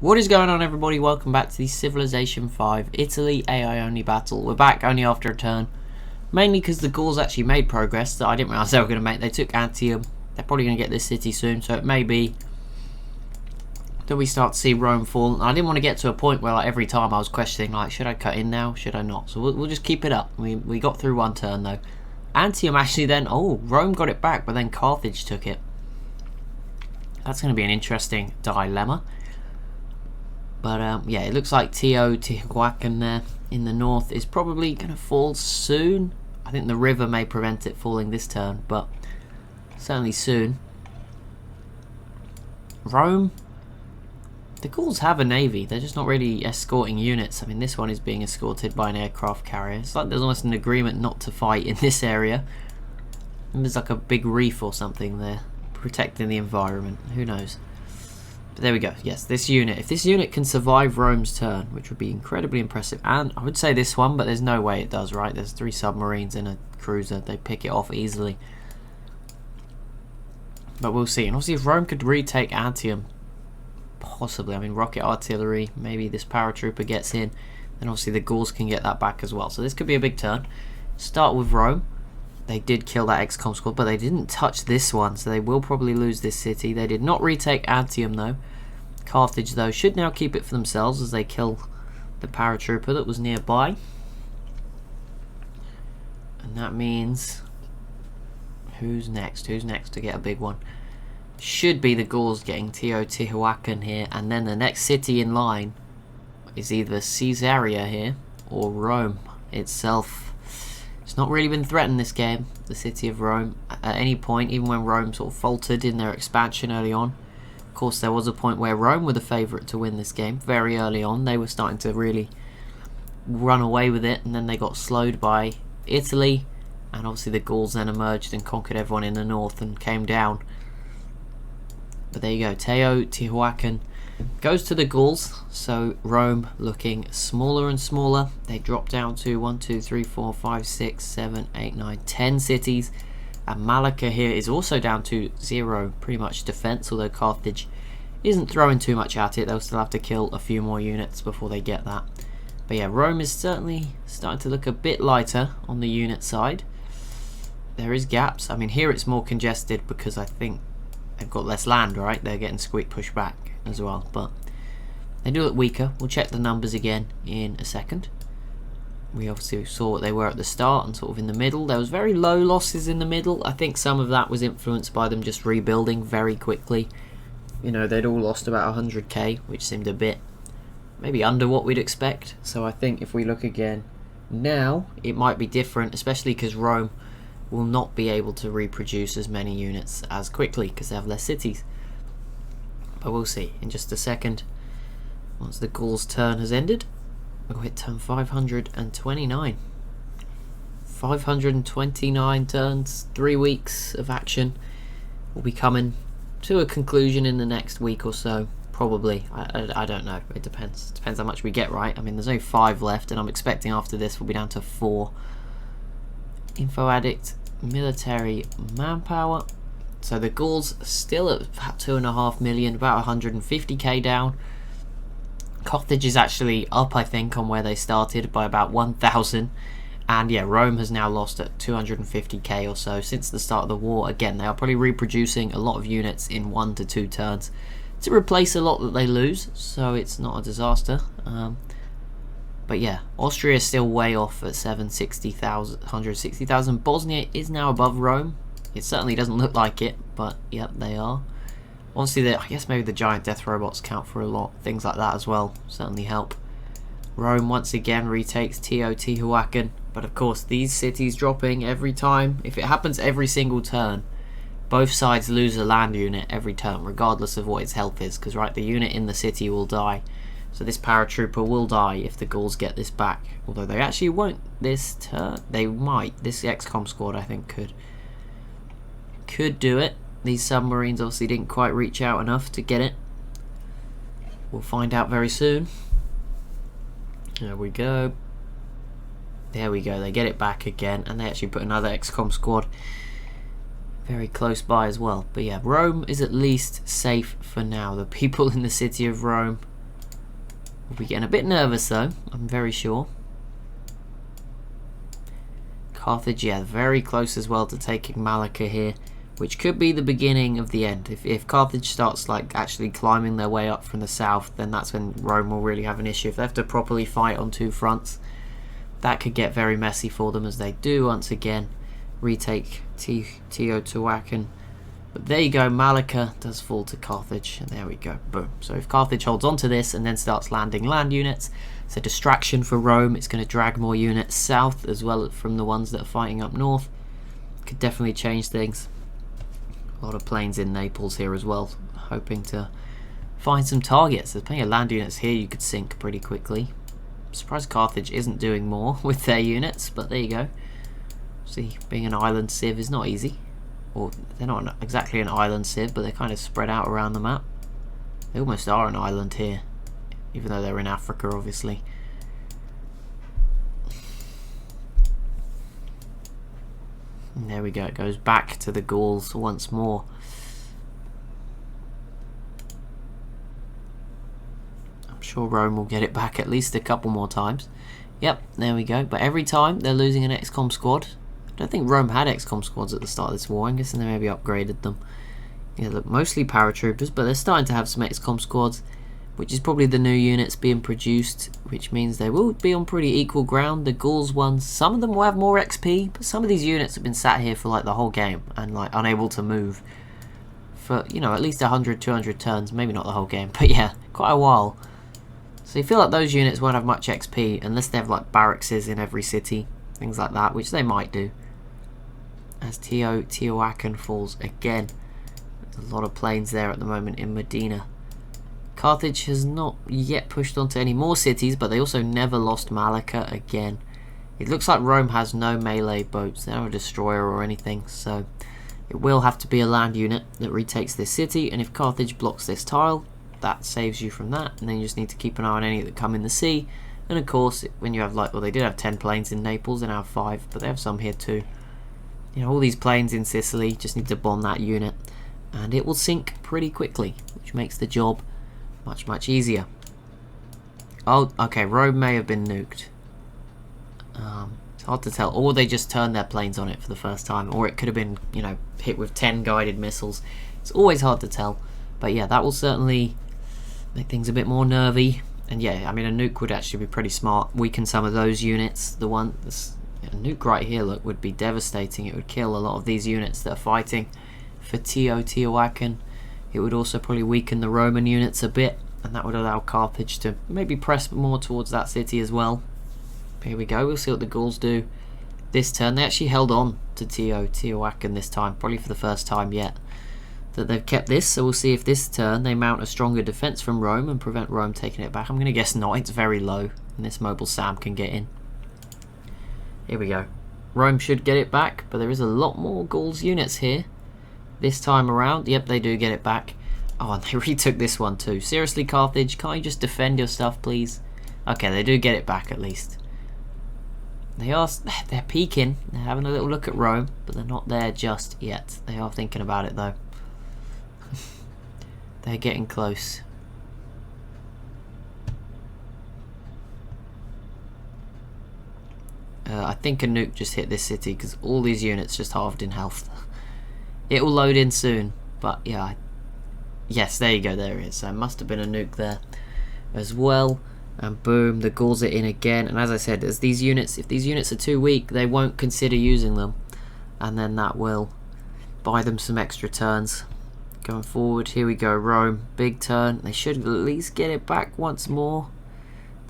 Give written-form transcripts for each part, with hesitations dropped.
What is going on, everybody? Welcome back to the Civilization 5 Italy AI only battle. We're back only after a turn, mainly because the Gauls actually made progress that I didn't realize they were going to make. They took Antium. They're probably going to get this city soon, so it may be that we start to see Rome fall. And I didn't want to get to a point where every time I was questioning, should I cut in now, should I not? So we'll just keep it up. We got through one turn though. Antium actually then, Rome got it back, but then Carthage took it. That's going to be an interesting dilemma. But yeah, it looks like Teotihuacan there in the north is probably going to fall soon. I think the river may prevent it falling this turn, but certainly soon. Rome, the Gauls have a navy. They're just not really escorting units. I mean, this one is being escorted by an aircraft carrier. It's like there's almost an agreement not to fight in this area. And there's like a big reef or something there, protecting the environment. Who knows? But there we go. Yes, this unit. If this unit can survive Rome's turn, which would be incredibly impressive, and I would say this one, but there's no way it does, right? There's 3 submarines and a cruiser. They pick it off easily. But we'll see. And obviously, if Rome could retake Antium, possibly. I mean, rocket artillery. Maybe this paratrooper gets in. Then obviously the Gauls can get that back as well. So this could be a big turn. Start with Rome. They did kill that XCOM squad, but they didn't touch this one, so they will probably lose this city. They did not retake Antium, though. Carthage, though, should now keep it for themselves as they kill the paratrooper that was nearby. And that means... Who's next? Who's next to get a big one? Should be the Gauls getting Teotihuacan here, and then the next city in line is either Caesarea here or Rome itself. It's not really been threatened this game, the city of Rome, at any point, even when Rome sort of faltered in their expansion early on. Of course, there was a point where Rome were the favourite to win this game. Very early on, they were starting to really run away with it, and then they got slowed by Italy, and obviously the Gauls then emerged and conquered everyone in the north and came down. But there you go, Teotihuacan goes to the Gauls, so Rome looking smaller and smaller. They drop down to 1, 2, 3, 4, 5, 6, 7, 8, 9, 10 cities. And Malacca here is also down to 0, pretty much defense, although Carthage isn't throwing too much at it. They'll still have to kill a few more units before they get that. But yeah, Rome is certainly starting to look a bit lighter on the unit side. There is gaps. I mean, here it's more congested because I think they've got less land, right? They're getting pushed back as well, but they do look weaker. We'll check the numbers again in a second. We obviously saw what they were at the start and sort of in the middle. There was very low losses in the middle. I think some of that was influenced by them just rebuilding very quickly. You know, they'd all lost about 100k, which seemed a bit maybe under what we'd expect. So I think if we look again now, it might be different, especially because Rome will not be able to reproduce as many units as quickly because they have less cities. But we'll see in just a second. Once the Gauls' turn has ended, we'll hit turn 529. 529 turns, 3 weeks of action. Will be coming to a conclusion in the next week or so, probably. I don't know. It depends. It depends how much we get right. I mean, there's only 5 left, and I'm expecting after this we'll be down to 4. Info addict, military manpower. So the Gauls still at about 2.5 million, about 150k down. Carthage is actually up, I think, on where they started by about 1,000. And yeah, Rome has now lost at 250k or so since the start of the war. Again, they are probably reproducing a lot of units in 1 to 2 turns to replace a lot that they lose, so it's not a disaster. But yeah, Austria is still way off at 160,000. Bosnia is now above Rome. It certainly doesn't look like it, but yep, they are. Obviously, I guess maybe the giant death robots count for a lot. Things like that as well certainly help. Rome once again retakes Teotihuacan, but of course these cities dropping every time. If it happens every single turn, both sides lose a land unit every turn, regardless of what its health is, because right, the unit in the city will die. So this paratrooper will die if the Gauls get this back. Although they actually won't this turn. They might. This XCOM squad, I think, could do it. These submarines obviously didn't quite reach out enough to get it. We'll find out very soon. There we go. There we go. They get it back again, and they actually put another XCOM squad very close by as well. But yeah, Rome is at least safe for now. The people in the city of Rome We'll be getting a bit nervous though, I'm very sure. Carthage, yeah, very close as well to taking Malacca here, which could be the beginning of the end. If Carthage starts like actually climbing their way up from the south, then that's when Rome will really have an issue. If they have to properly fight on two fronts, that could get very messy for them, as they do once again retake Teotihuacan. But there you go, Malacca does fall to Carthage, and there we go, boom. So if Carthage holds on to this and then starts landing land units, it's a distraction for Rome. It's going to drag more units south as well from the ones that are fighting up north. Could definitely change things. A lot of planes in Naples here as well, hoping to find some targets. There's plenty of land units here you could sink pretty quickly. I'm surprised Carthage isn't doing more with their units, but there you go. See, being an island civ is not easy. Or they're not exactly an island civ, but they're kind of spread out around the map. They almost are an island here, even though they're in Africa, obviously. And there we go, it goes back to the Gauls once more. I'm sure Rome will get it back at least a couple more times. Yep, there we go. But every time they're losing an XCOM squad. I don't think Rome had XCOM squads at the start of this war. I'm guessing they maybe upgraded them. Yeah, look, mostly paratroopers, but they're starting to have some XCOM squads, which is probably the new units being produced, which means they will be on pretty equal ground. The Gauls ones, some of them will have more XP, but some of these units have been sat here for like the whole game and like unable to move for, you know, at least 100, 200 turns, maybe not the whole game, but yeah, quite a while. So you feel like those units won't have much XP unless they have like barracks in every city, things like that, which they might do. As Teotihuacan falls again. There's a lot of planes there at the moment in Medina. Carthage has not yet pushed on to any more cities, but they also never lost Malacca again. It looks like Rome has no melee boats. They don't have a destroyer or anything, so it will have to be a land unit that retakes this city, and if Carthage blocks this tile, that saves you from that, and then you just need to keep an eye on any that come in the sea. And of course, when you have like, well, they did have 10 planes in Naples, they now have 5, but they have some here too. You know, all these planes in Sicily, just need to bomb that unit, and it will sink pretty quickly, which makes the job much easier. Oh, okay, Rome may have been nuked. It's hard to tell, or they just turned their planes on it for the first time, or it could have been, you know, hit with 10 guided missiles. It's always hard to tell, but yeah, that will certainly make things a bit more nervy. And yeah, I mean, a nuke would actually be pretty smart. Weaken some of those units. A nuke right here, look, would be devastating. It would kill a lot of these units that are fighting for Teotihuacan. It would also probably weaken the Roman units a bit, and that would allow Carthage to maybe press more towards that city as well. Here we go, we'll see what the Gauls do this turn. They actually held on to Teotihuacan this time, probably for the first time yet that they've kept this, so we'll see if this turn they mount a stronger defense from Rome and prevent Rome taking it back. I'm going to guess not, it's very low, and this mobile Sam can get in. Here we go. Rome should get it back, but there is a lot more Gauls units here this time around. Yep, they do get it back. Oh, and they retook this one too. Seriously, Carthage, can't you just defend your stuff, please? Okay, they do get it back at least. They're peeking. They're having a little look at Rome, but they're not there just yet. They are thinking about it though. They're getting close. I think a nuke just hit this city because all these units just halved in health. It will load in soon, but yeah. Yes, there you go, there it is. So it must have been a nuke there as well. And boom, the Gauls are in again. And as I said, if these units are too weak, they won't consider using them. And then that will buy them some extra turns. Going forward, here we go, Rome. Big turn. They should at least get it back once more.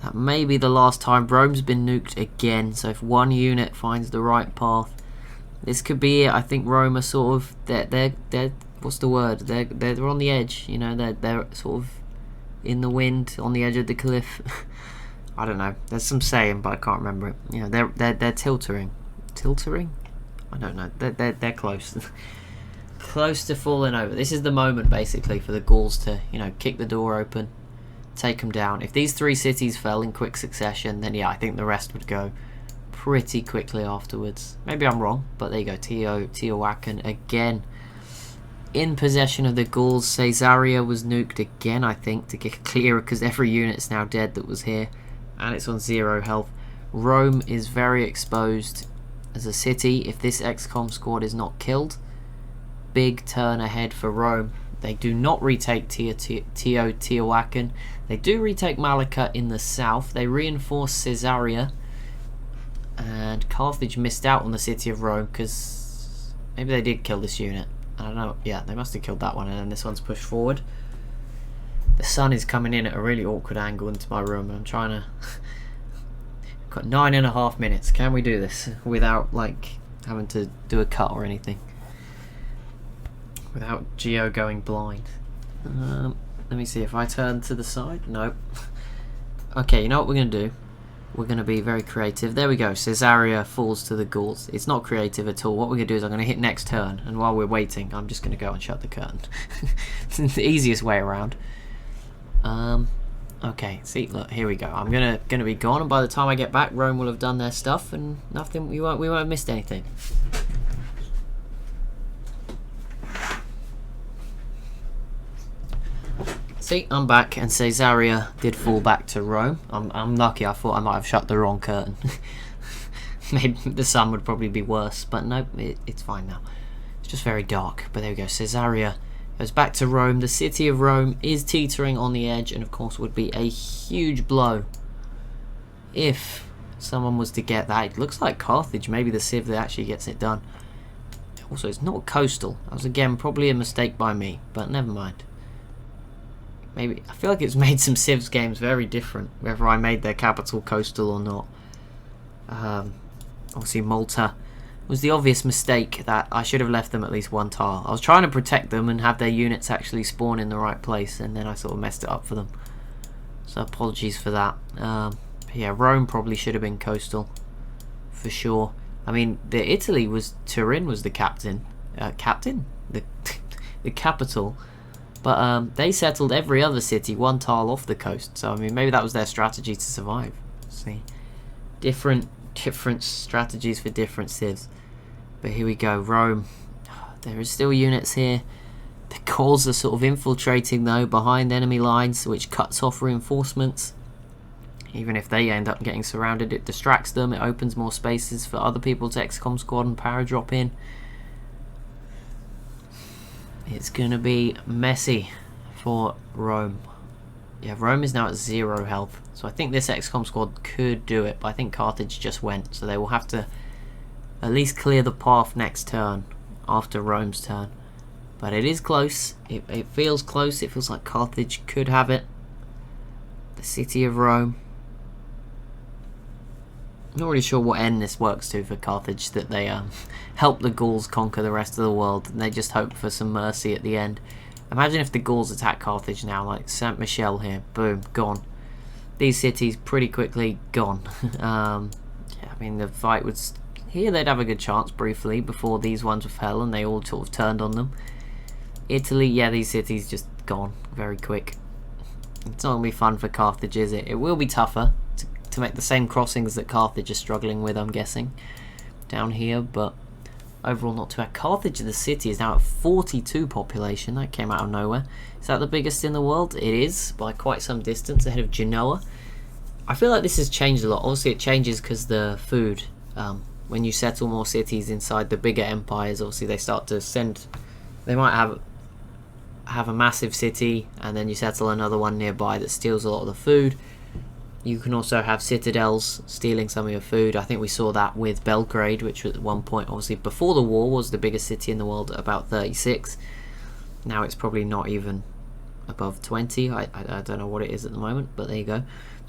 That may be the last time. Rome's been nuked again. So if one unit finds the right path, this could be it. I think Rome are sort of, they're what's the word? They're on the edge. You know, they're sort of in the wind, on the edge of the cliff. I don't know. There's some saying, but I can't remember it. You know, they're tiltering. Tiltering? I don't know. They're close. Close to falling over. This is the moment basically for the Gauls to, you know, kick the door open, take them down. If these 3 cities fell in quick succession, then yeah, I think the rest would go pretty quickly afterwards. Maybe I'm wrong, but there you go. Teotihuacan again. in possession of the Gauls. Caesarea was nuked again, I think, to get clearer, because every unit's now dead that was here. And it's on 0 health. Rome is very exposed as a city. If this XCOM squad is not killed, big turn ahead for Rome. They do not retake Teotihuacan. They do retake Malacca in the south. They reinforce Caesarea. And Carthage missed out on the city of Rome because maybe they did kill this unit. I don't know. Yeah, they must have killed that one, and then this one's pushed forward. The sun is coming in at a really awkward angle into my room. I'm trying to... Got 9.5 minutes. Can we do this without, like, having to do a cut or anything? Without Geo going blind. Let me see if I turn to the side. Nope. Okay, you know what we're going to do? We're going to be very creative. There we go. Caesarea falls to the Gauls. It's not creative at all. What we're going to do is I'm going to hit next turn, and while we're waiting, I'm just going to go and shut the curtain. It's the easiest way around. Okay, see, look, here we go. I'm gonna be gone, and by the time I get back, Rome will have done their stuff, and nothing. We won't have missed anything. See, I'm back, and Caesarea did fall back to Rome. I'm lucky. I thought I might have shut the wrong curtain. Maybe the sun would probably be worse, but no, it's fine now. It's just very dark. But there we go. Caesarea goes back to Rome. The city of Rome is teetering on the edge, and of course would be a huge blow if someone was to get that. It looks like Carthage, maybe the civ that actually gets it done. Also, it's not coastal. That was again probably a mistake by me, but never mind. Maybe I feel like it's made some civs games very different, whether I made their capital coastal or not. Obviously Malta was the obvious mistake that I should have left them at least one tile. I was trying to protect them and have their units actually spawn in the right place, and then I sort of messed it up for them. So apologies for that. Yeah, Rome probably should have been coastal, for sure. I mean, Italy was... Turin was the captain. The capital. But they settled every other city one tile off the coast. So, I mean, maybe that was their strategy to survive. Let's see. Different strategies for different civs. But here we go, Rome. There is still units here. The Gauls are sort of infiltrating though behind enemy lines, which cuts off reinforcements. Even if they end up getting surrounded, it distracts them. It opens more spaces for other people to XCOM squad and power drop in. It's gonna be messy for Rome. Yeah, Rome is now at 0 health. So I think this XCOM squad could do it, but I think Carthage just went. So they will have to at least clear the path next turn, after Rome's turn. But it is close. It feels close. It feels like Carthage could have it. The city of Rome. Not really sure what end this works to for Carthage, that they help the Gauls conquer the rest of the world, and they just hope for some mercy at the end. Imagine if the Gauls attack Carthage now, like Saint Michel here. Boom, gone. These cities pretty quickly gone. Yeah, I mean, the fight was... Here they'd have a good chance briefly before these ones fell and they all sort of turned on them. Italy, yeah, these cities just gone very quick. It's not going to be fun for Carthage, is it? It will be tougher to make the same crossings that Carthage is struggling with, I'm guessing, down here, but overall not too bad. Carthage, the city, is now at 42 population. That came out of nowhere. Is that the biggest in the world? It is, by quite some distance, ahead of Genoa. I feel like this has changed a lot. Obviously it changes because the food, when you settle more cities inside the bigger empires, obviously they start to send... They might have a massive city, and then you settle another one nearby that steals a lot of the food. You can also have citadels stealing some of your food. I think we saw that with Belgrade, which at one point, obviously before the war, was the biggest city in the world at about 36. Now it's probably not even above 20. I don't know what it is at the moment, but there you go.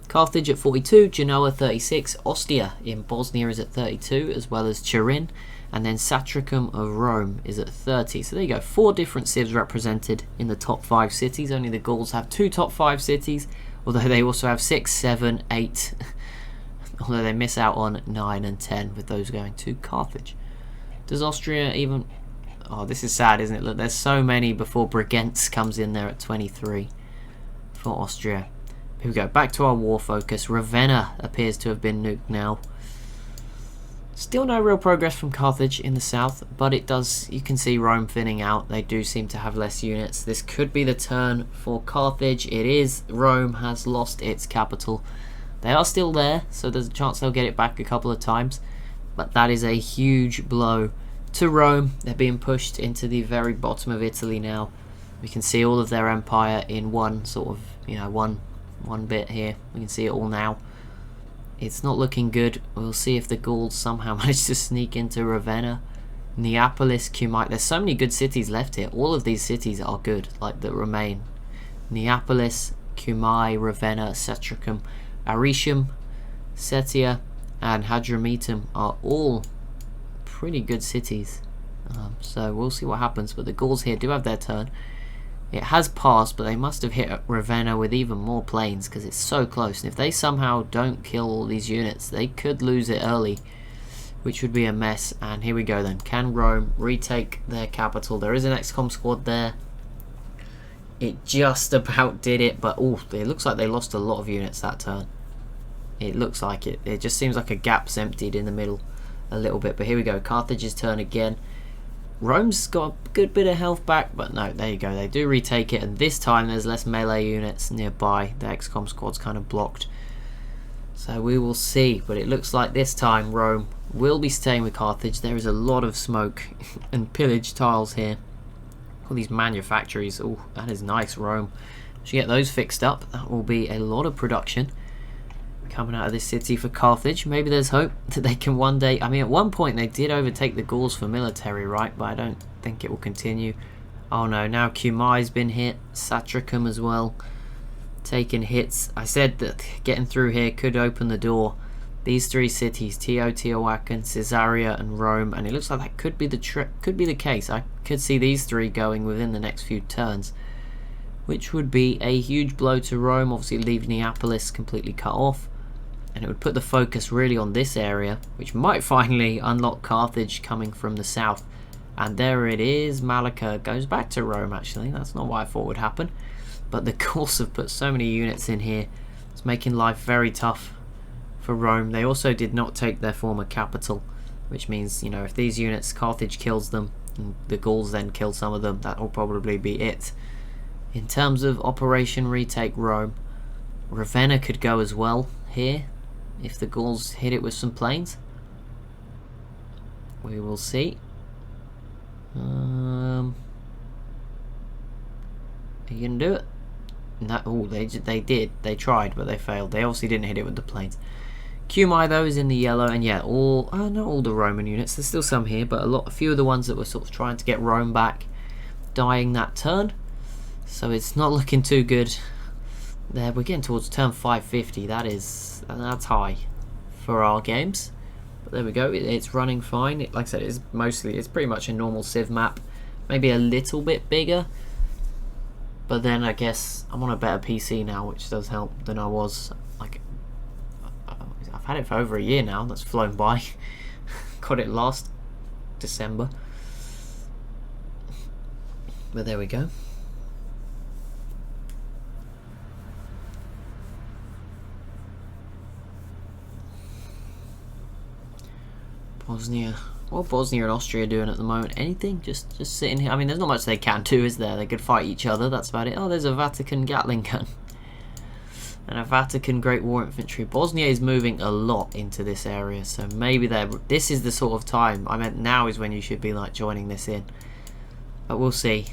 Carthage at 42, Genoa 36, Ostia in Bosnia is at 32, as well as Turin, and then Satricum of Rome is at 30. So there you go, 4 different civs represented in the top 5 cities. Only the Gauls have 2 top 5 cities, although they also have 6, 7, 8, although they miss out on 9 and 10 with those going to Carthage. Does Austria even... Oh, this is sad, isn't it? Look, there's so many before Bregenz comes in there at 23 for Austria. Here we go, back to our war focus. Ravenna appears to have been nuked now. Still no real progress from Carthage in the south, but it does, you can see Rome thinning out. They do seem to have less units. This could be the turn for Carthage. It is. Rome has lost its capital. They are still there, so there's a chance they'll get it back a couple of times. But that is a huge blow to Rome. They're being pushed into the very bottom of Italy now. We can see all of their empire in one sort of, you know, one bit here. We can see it all now. It's not looking good. We'll see if the Gauls somehow manage to sneak into Ravenna. Neapolis, Cumae. There's so many good cities left here. All of these cities are good, like that remain. Neapolis, Cumae, Ravenna, Satricum, Aricium, Setia, and Hadrumetum are all pretty good cities. So we'll see what happens. But the Gauls here do have their turn. It has passed, but they must have hit Ravenna with even more planes because it's so close. And if they somehow don't kill all these units, they could lose it early, which would be a mess. And here we go then. Can Rome retake their capital? There is an XCOM squad there. It just about did it, but oh, it looks like they lost a lot of units that turn. It looks like it. It just seems like a gap's emptied in the middle a little bit. But here we go. Carthage's turn again. Rome's got a good bit of health back, but no, there you go. They do retake it, and this time there's less melee units nearby. The XCOM squad's kind of blocked. So we will see, but it looks like this time Rome will be staying with Carthage. There is a lot of smoke and pillage tiles here. All these manufactories. Oh, that is nice, Rome. Once you get those fixed up, that will be a lot of production coming out of this city for Carthage. Maybe there's hope that they can one day. I mean, at one point they did overtake the Gauls for military, right? But I don't think it will continue. Oh no, now Cumae's been hit. Satricum as well, taking hits. I said that getting through here could open the door. These three cities, Teotihuacan, Caesarea, and Rome, and it looks like that could be the case. I could see these three going within the next few turns, which would be a huge blow to Rome. Obviously, leave Neapolis completely cut off. And it would put the focus really on this area, which might finally unlock Carthage coming from the south. And there it is. Malacca goes back to Rome, actually. That's not what I thought would happen. But the Gauls have put so many units in here. It's making life very tough for Rome. They also did not take their former capital, which means, you know, if these units, Carthage kills them, and the Gauls then kill some of them, that will probably be it. In terms of Operation Retake Rome, Ravenna could go as well here. If the Gauls hit it with some planes, we will see. Are you gonna do it? No. Oh, they did. They tried, but they failed. They obviously didn't hit it with the planes. Cumae though is in the yellow, and yeah, not all the Roman units. There's still some here, but a few of the ones that were sort of trying to get Rome back, dying that turn. So it's not looking too good. There, we're getting towards turn 550. That's high for our games. But there we go. It's running fine. Like I said, it's pretty much a normal Civ map. Maybe a little bit bigger. But then I guess I'm on a better PC now, which does help than I was. Like, I've had it for over a year now. That's flown by. Got it last December. But there we go. Bosnia. What Bosnia and Austria doing at the moment? Anything? Just sitting here. I mean, there's not much they can do, is there? They could fight each other. That's about it. Oh, there's a Vatican Gatling gun and a Vatican Great War Infantry. Bosnia is moving a lot into this area, so maybe this is the sort of time. I meant now is when you should be like joining this in. But we'll see.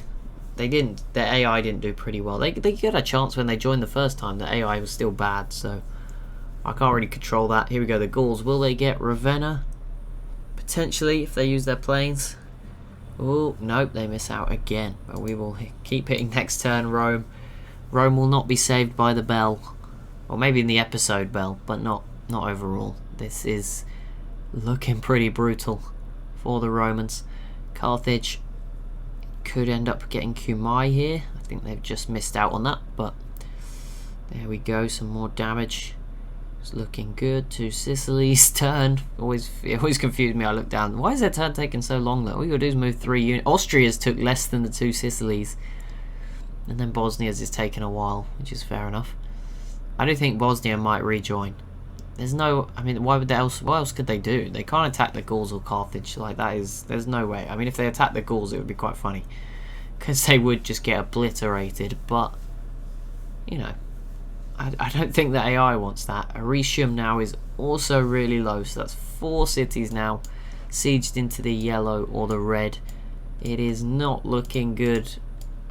They didn't. Their AI didn't do pretty well. They got a chance when they joined the first time. The AI was still bad, so I can't really control that. Here we go. The Gauls. Will they get Ravenna? Potentially, if they use their planes. Oh, nope, they miss out again. But we will keep hitting next turn, Rome. Rome will not be saved by the bell. Or maybe in the episode bell, but not overall. This is looking pretty brutal for the Romans. Carthage could end up getting Cumae here. I think they've just missed out on that, but there we go, some more damage. It's looking good. To Sicily's turn. It always confused me. I look down. Why is their turn taking so long though? All you gotta do is move 3 units. Austria's took less than the 2 Sicilies. And then Bosnia's is taking a while, which is fair enough. I do think Bosnia might rejoin. There's no, I mean, why would they else? What else could they do? They can't attack the Gauls or Carthage. Like that is, there's no way. I mean, if they attack the Gauls, it would be quite funny, because they would just get obliterated. But you know, I don't think the AI wants that. Aricium now is also really low, so that's 4 cities now sieged into the yellow or the red. It is not looking good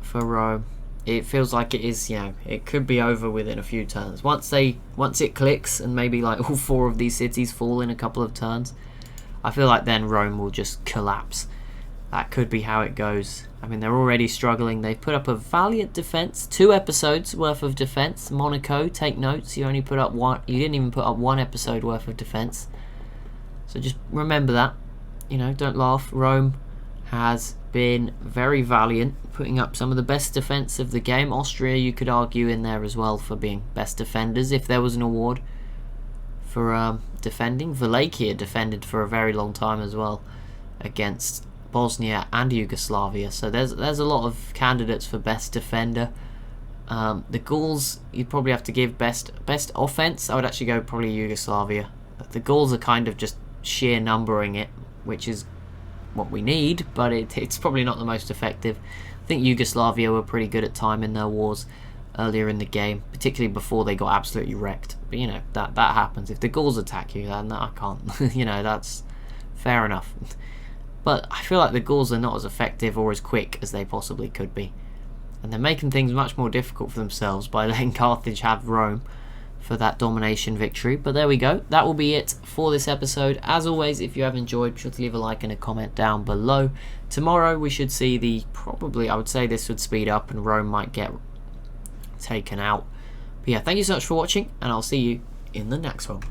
for Rome. It feels like it is, you know, it could be over within a few turns. Once it clicks and maybe like all 4 of these cities fall in a couple of turns, I feel like then Rome will just collapse. That could be how it goes. I mean, they're already struggling. They've put up a valiant defense, 2 episodes worth of defense. Monaco, take notes. You only put up 1. You didn't even put up 1 episode worth of defense. So just remember that. You know, don't laugh. Rome has been very valiant, putting up some of the best defense of the game. Austria, you could argue, in there as well for being best defenders if there was an award for defending. Wallachia defended for a very long time as well against Bosnia and Yugoslavia, so there's a lot of candidates for best defender. The Gauls, you'd probably have to give best offense. I would actually go probably Yugoslavia. The Gauls are kind of just sheer numbering it, which is what we need, but it's probably not the most effective. I think Yugoslavia were pretty good at time in their wars earlier in the game, particularly before they got absolutely wrecked. But you know, that happens. If the Gauls attack you, then I can't. You know, that's fair enough. But I feel like the Gauls are not as effective or as quick as they possibly could be, and they're making things much more difficult for themselves by letting Carthage have Rome for that domination victory. But there we go. That will be it for this episode. As always, if you have enjoyed, be sure to leave a like and a comment down below. Tomorrow we should see I would say this would speed up and Rome might get taken out. But yeah, thank you so much for watching, and I'll see you in the next one.